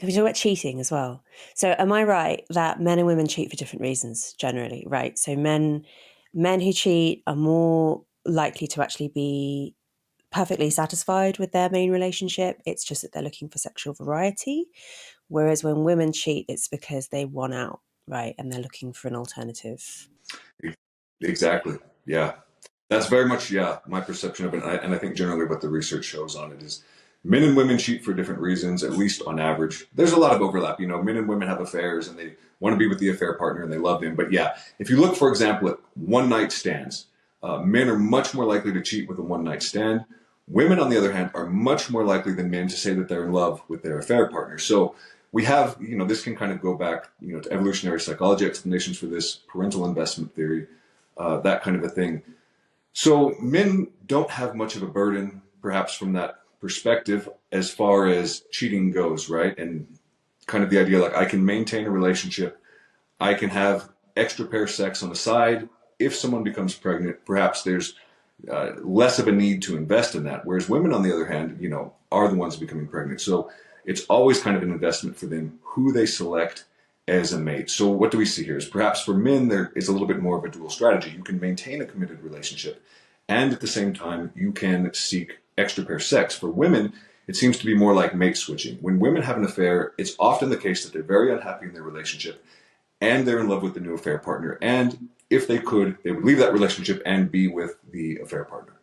we talk about cheating as well. So am I right that men and women cheat for different reasons generally, right? So men who cheat are more likely to actually be perfectly satisfied with their main relationship. It's just that they're looking for sexual variety. Whereas when women cheat, it's because they want out, right? And they're looking for an alternative. Exactly. Yeah. That's very much, yeah, my perception of it. And I think generally what the research shows on it is men and women cheat for different reasons, at least on average. There's a lot of overlap. You know, men and women have affairs and they want to be with the affair partner and they love them. But yeah, if you look, for example, at one night stands, men are much more likely to cheat with a one night stand. Women, on the other hand, are much more likely than men to say that they're in love with their affair partner. So we have, you know, this can kind of go back, you know, to evolutionary psychology explanations for this, parental investment theory, that kind of a thing. So men don't have much of a burden, perhaps from that perspective, as far as cheating goes, right? And kind of the idea like I can maintain a relationship, I can have extra pair sex on the side. If someone becomes pregnant, perhaps there's less of a need to invest in that. Whereas women, on the other hand, you know, are the ones becoming pregnant. So it's always kind of an investment for them who they select as a mate. So what do we see here is perhaps for men, there is a little bit more of a dual strategy. You can maintain a committed relationship and at the same time, you can seek extra pair sex. For women, it seems to be more like mate switching. When women have an affair, it's often the case that they're very unhappy in their relationship and they're in love with the new affair partner. And if they could, they would leave that relationship and be with the affair partner.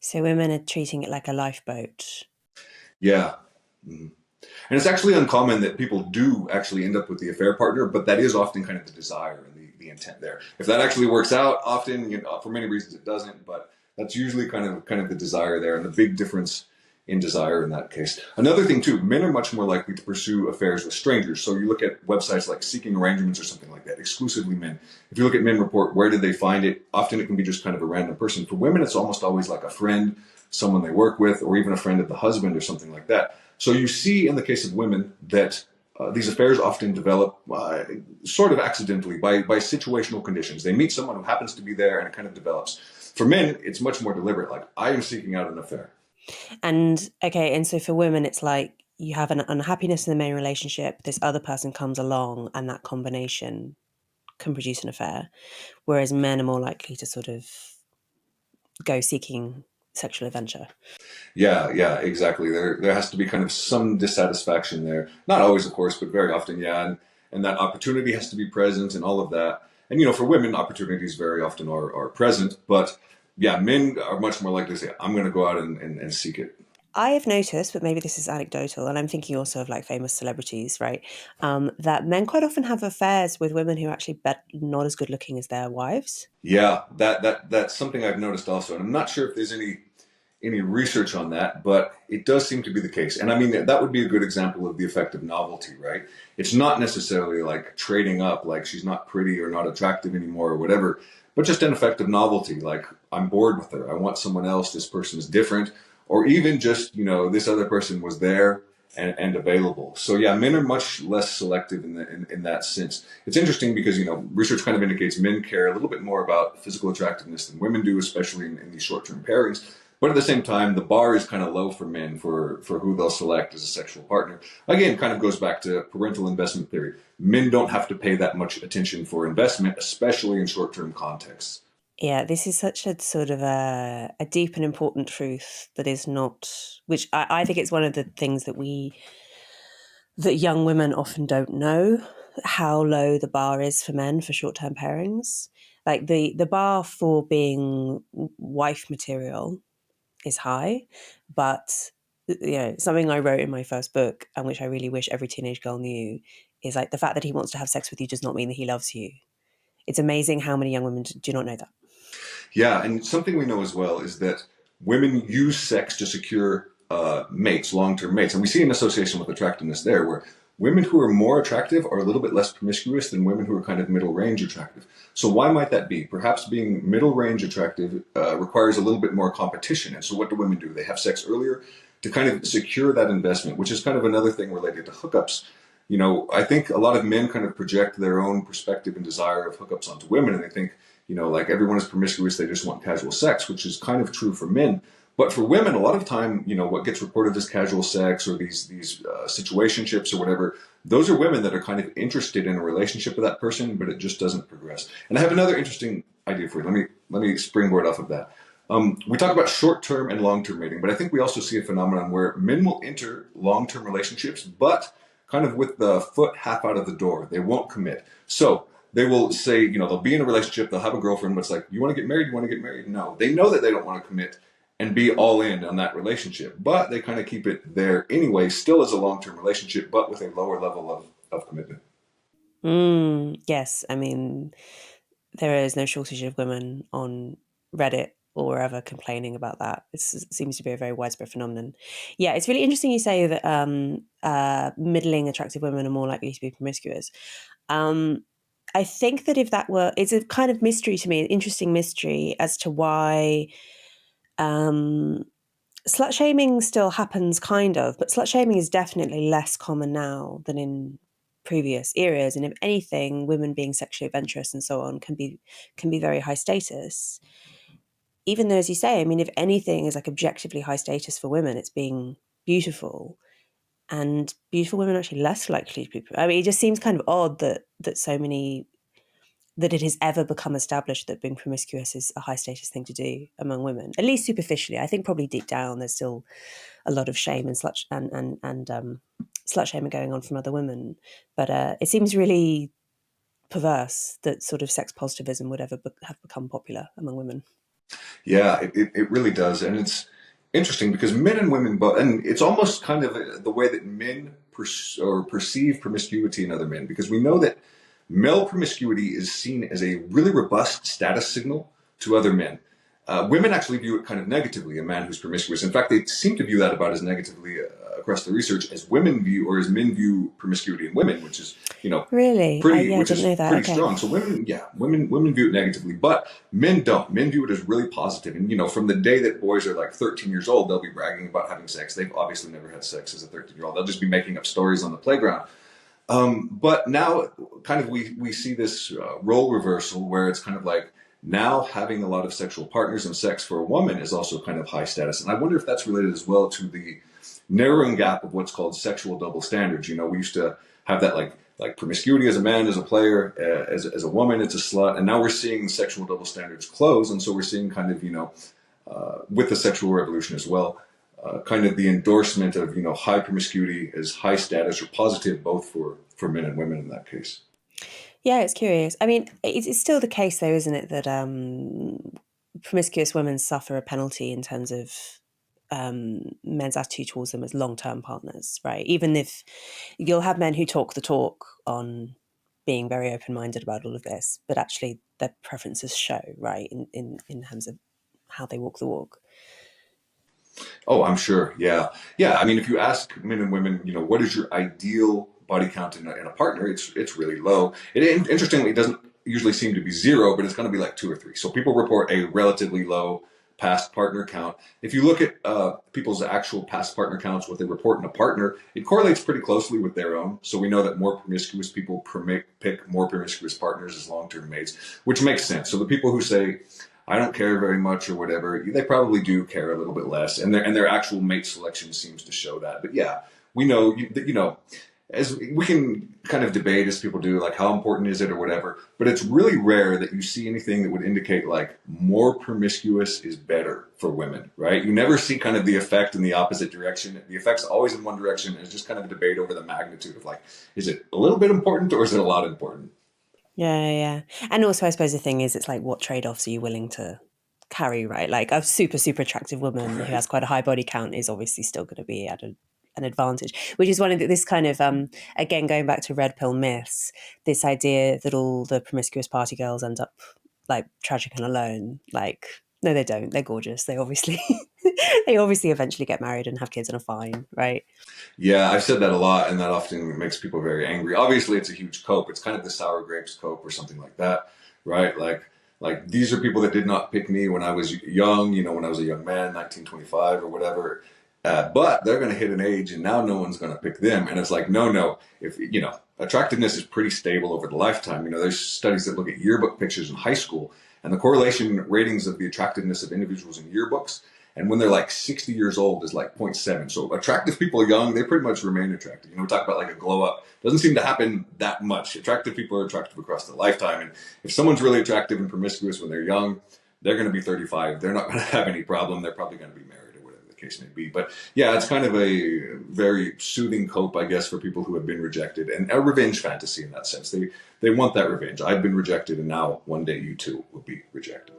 So women are treating it like a lifeboat. Yeah. Mhm. And it's actually uncommon that people do actually end up with the affair partner, but that is often kind of the desire and the intent there. If that actually works out, often, you know, for many reasons it doesn't, but that's usually kind of the desire there and the big difference in desire in that case. Another thing too, men are much more likely to pursue affairs with strangers. So you look at websites like Seeking Arrangements or something like that, exclusively men. If you look at Men Report, where did they find it? Often it can be just kind of a random person. For women, it's almost always like a friend, someone they work with, or even a friend of the husband or something like that. So you see in the case of women that these affairs often develop sort of accidentally by situational conditions. They meet someone who happens to be there and it kind of develops. For men, it's much more deliberate, like I am seeking out an affair. And okay, and so for women, it's like you have an unhappiness in the main relationship, this other person comes along, and that combination can produce an affair. Whereas men are more likely to sort of go seeking sexual adventure. Yeah, yeah, exactly. There has to be kind of some dissatisfaction there. Not always, of course, but very often, yeah. And that opportunity has to be present and all of that. And you know, for women, opportunities very often are present, but yeah, men are much more likely to say, I'm going to go out and seek it. I have noticed, but maybe this is anecdotal, and I'm thinking also of like famous celebrities, right? That men quite often have affairs with women who are actually not as good looking as their wives. Yeah, that's something I've noticed also. And I'm not sure if there's any research on that, but it does seem to be the case. And I mean, that would be a good example of the effect of novelty, right? It's not necessarily like trading up, like she's not pretty or not attractive anymore or whatever, but just an effect of novelty. Like I'm bored with her. I want someone else. This person is different. Or even just, you know, this other person was there and available. So yeah, men are much less selective in that sense. It's interesting because, you know, research kind of indicates men care a little bit more about physical attractiveness than women do, especially in these short-term pairings. But at the same time, the bar is kind of low for men for who they'll select as a sexual partner. Again, kind of goes back to parental investment theory. Men don't have to pay that much attention for investment, especially in short-term contexts. Yeah, this is such a sort of a deep and important truth that is not, which I think it's one of the things that young women often don't know, how low the bar is for men for short-term pairings. Like the bar for being wife material is high, but you know, something I wrote in my first book and which I really wish every teenage girl knew is like the fact that he wants to have sex with you does not mean that he loves you. It's amazing how many young women do not know that. Yeah, and something we know as well is that women use sex to secure mates, long-term mates. And we see an association with attractiveness there, where women who are more attractive are a little bit less promiscuous than women who are kind of middle range attractive. So why might that be? Perhaps being middle range attractive requires a little bit more competition. And so what do women do? They have sex earlier to kind of secure that investment, which is kind of another thing related to hookups. You know, I think a lot of men kind of project their own perspective and desire of hookups onto women, and they think, you know, like everyone is promiscuous, they just want casual sex, which is kind of true for men. But for women, a lot of time, what gets reported as casual sex or these situationships or whatever, those are women that are kind of interested in a relationship with that person, but it just doesn't progress. And I have another interesting idea for you. Let me springboard off of that. We talk about short-term and long-term mating, but I think we also see a phenomenon where men will enter long-term relationships, but kind of with the foot half out of the door. They won't commit. So they will say, they'll be in a relationship, they'll have a girlfriend, but it's like, you want to get married? You want to get married? No. They know that they don't want to commit and be all in on that relationship, but they kind of keep it there anyway, still as a long-term relationship, but with a lower level of commitment. Yes, I mean, there is no shortage of women on Reddit or wherever complaining about that. It seems to be a very widespread phenomenon. Yeah, it's really interesting you say that middling attractive women are more likely to be promiscuous. I think that if that were, it's a kind of mystery to me, an interesting mystery as to why slut shaming still happens, kind of, but slut shaming is definitely less common now than in previous eras. And if anything, women being sexually adventurous and so on can be very high status. Even though, as you say, I mean, if anything is like objectively high status for women, it's being beautiful. And beautiful women are actually less likely to be. I mean, it just seems kind of odd that it has ever become established that being promiscuous is a high status thing to do among women, at least superficially. I think probably deep down there's still a lot of shame and slut shaming going on from other women. But it seems really perverse that sort of sex positivism would ever have become popular among women. Yeah, it really does. And it's interesting because men and women both, and it's almost kind of the way that men perceive promiscuity in other men, because we know that male promiscuity is seen as a really robust status signal to other men. Women actually view it kind of negatively, a man who's promiscuous. In fact, they seem to view that about as negatively across the research as women view, or as men view promiscuity in women, which is, really, pretty, yeah, which I didn't is know that. pretty Okay. strong. So women view it negatively, but men don't. Men view it as really positive. And, from the day that boys are like 13 years old, they'll be bragging about having sex. They've obviously never had sex as a 13-year-old. They'll just be making up stories on the playground. But now kind of we see this role reversal where it's kind of like, now having a lot of sexual partners and sex for a woman is also kind of high status. And I wonder if that's related as well to the narrowing gap of what's called sexual double standards. We used to have that like promiscuity as a man, as a player, as a woman, it's a slut. And now we're seeing sexual double standards close. And so we're seeing kind of, with the sexual revolution as well, kind of the endorsement of, high promiscuity as high status or positive, both for men and women in that case. Yeah, it's curious. I mean, it's still the case, though, isn't it, that promiscuous women suffer a penalty in terms of men's attitude towards them as long-term partners, right? Even if you'll have men who talk the talk on being very open-minded about all of this, but actually their preferences show, right, in terms of how they walk the walk. Oh, I'm sure. Yeah. Yeah. I mean, if you ask men and women, what is your ideal body count in a partner, it's really low. Interestingly, it doesn't usually seem to be zero, but it's going to be like 2 or 3. So people report a relatively low past partner count. If you look at people's actual past partner counts, what they report in a partner, it correlates pretty closely with their own. So we know that more promiscuous people pick more promiscuous partners as long-term mates, which makes sense. So the people who say, I don't care very much or whatever, they probably do care a little bit less. And their actual mate selection seems to show that. But yeah, we know, as we can kind of debate as people do, like how important is it or whatever, but it's really rare that you see anything that would indicate like more promiscuous is better for women, right? You never see kind of the effect in the opposite direction. The effect's always in one direction. It's just kind of a debate over the magnitude of like, is it a little bit important or is it a lot important? Yeah. And also, I suppose the thing is, it's like, what trade-offs are you willing to carry, right? Like a super, super attractive woman who has quite a high body count is obviously still going to be at an advantage, which is one of this kind of, again, going back to red pill myths, this idea that all the promiscuous party girls end up like tragic and alone. Like, no, they don't. They're gorgeous. They obviously, they obviously eventually get married and have kids and are fine, right? Yeah, I've said that a lot, and that often makes people very angry. Obviously, it's a huge cope. It's kind of the sour grapes cope or something like that, right? Like these are people that did not pick me when I was young, when I was a young man, 1925 or whatever. But they're going to hit an age, and now no one's going to pick them. And it's like, no. If attractiveness is pretty stable over the lifetime. There's studies that look at yearbook pictures in high school, and the correlation ratings of the attractiveness of individuals in yearbooks And when they're like 60 years old is like 0.7. So attractive people young, they pretty much remain attractive. You know, we talk about like a glow up. Doesn't seem to happen that much. Attractive people are attractive across their lifetime. And if someone's really attractive and promiscuous when they're young, they're going to be 35. They're not going to have any problem. They're probably going to be married or whatever the case may be. But yeah, it's kind of a very soothing cope, I guess, for people who have been rejected, and a revenge fantasy in that sense. They want that revenge. I've been rejected, and now one day you too will be rejected.